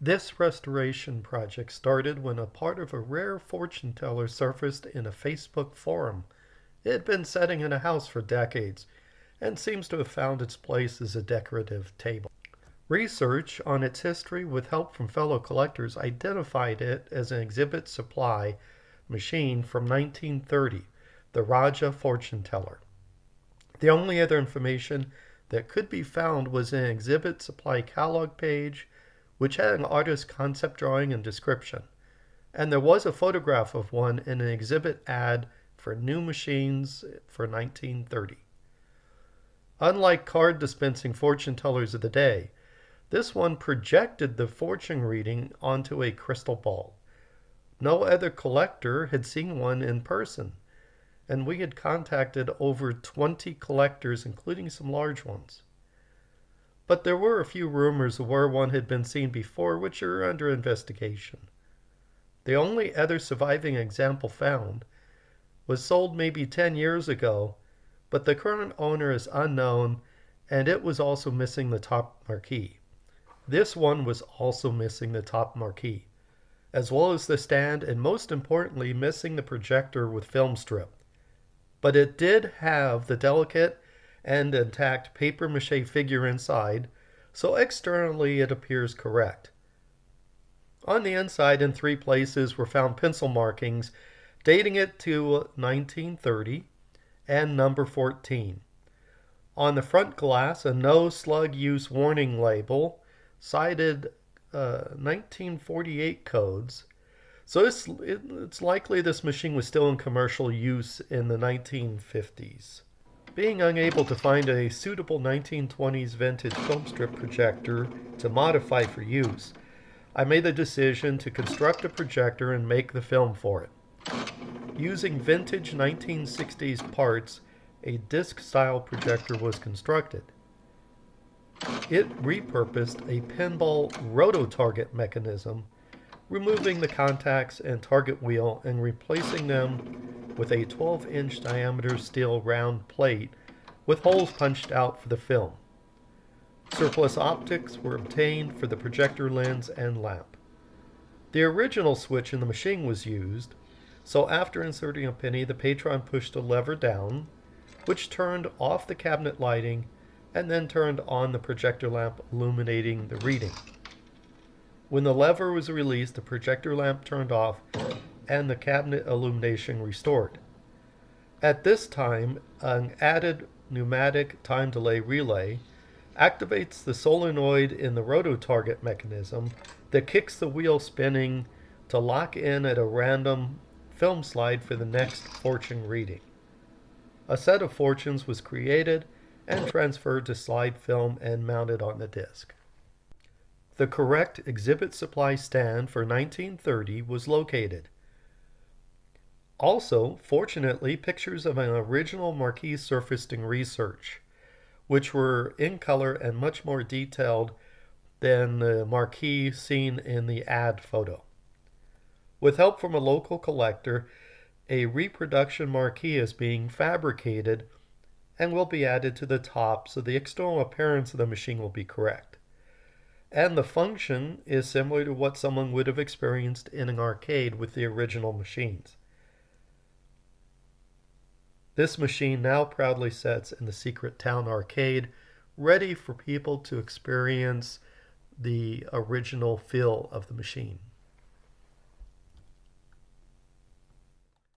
This restoration project started when a part of a rare fortune teller surfaced in a Facebook forum. It had been sitting in a house for decades and seems to have found its place as a decorative table. Research on its history with help from fellow collectors identified it as an exhibit supply machine from 1930, the Rajah Fortune teller. The only other information that could be found was an exhibit supply catalog page, which had an artist's concept drawing and description. And there was a photograph of one in an exhibit ad for new machines for 1930. Unlike card dispensing fortune tellers of the day, this one projected the fortune reading onto a crystal ball. No other collector had seen one in person, and we had contacted over 20 collectors, including some large ones. But there were a few rumors of where one had been seen before, which are under investigation. The only other surviving example found was sold maybe 10 years ago, but the current owner is unknown, and it was also missing the top marquee. This one was also missing the top marquee, as well as the stand, and most importantly, missing the projector with film strip. But it did have the delicate and intact papier-mâché figure inside, so externally it appears correct. On the inside, in 3 places, were found pencil markings dating it to 1930 and number 14. On the front glass, a no slug use warning label cited 1948 codes. So it's likely this machine was still in commercial use in the 1950s. Being unable to find a suitable 1920s vintage film strip projector to modify for use, I made the decision to construct a projector and make the film for it. Using vintage 1960s parts, a disc-style projector was constructed. It repurposed a pinball roto-target mechanism, removing the contacts and target wheel and replacing them with a 12-inch diameter steel round plate with holes punched out for the film. Surplus optics were obtained for the projector lens and lamp. The original switch in the machine was used, so after inserting a penny, the patron pushed a lever down, which turned off the cabinet lighting and then turned on the projector lamp, illuminating the reading. When the lever was released, the projector lamp turned off and the cabinet illumination restored. At this time, an added pneumatic time delay relay activates the solenoid in the roto-target mechanism that kicks the wheel spinning to lock in at a random film slide for the next fortune reading. A set of fortunes was created and transferred to slide film and mounted on the disc. The correct exhibit supply stand for 1930 was located. Also, fortunately, pictures of an original marquee surfaced in research, which were in color and much more detailed than the marquee seen in the ad photo. With help from a local collector, a reproduction marquee is being fabricated and will be added to the top so the external appearance of the machine will be correct. And the function is similar to what someone would have experienced in an arcade with the original machines. This machine now proudly sits in the Secret Town Arcade, ready for people to experience the original feel of the machine.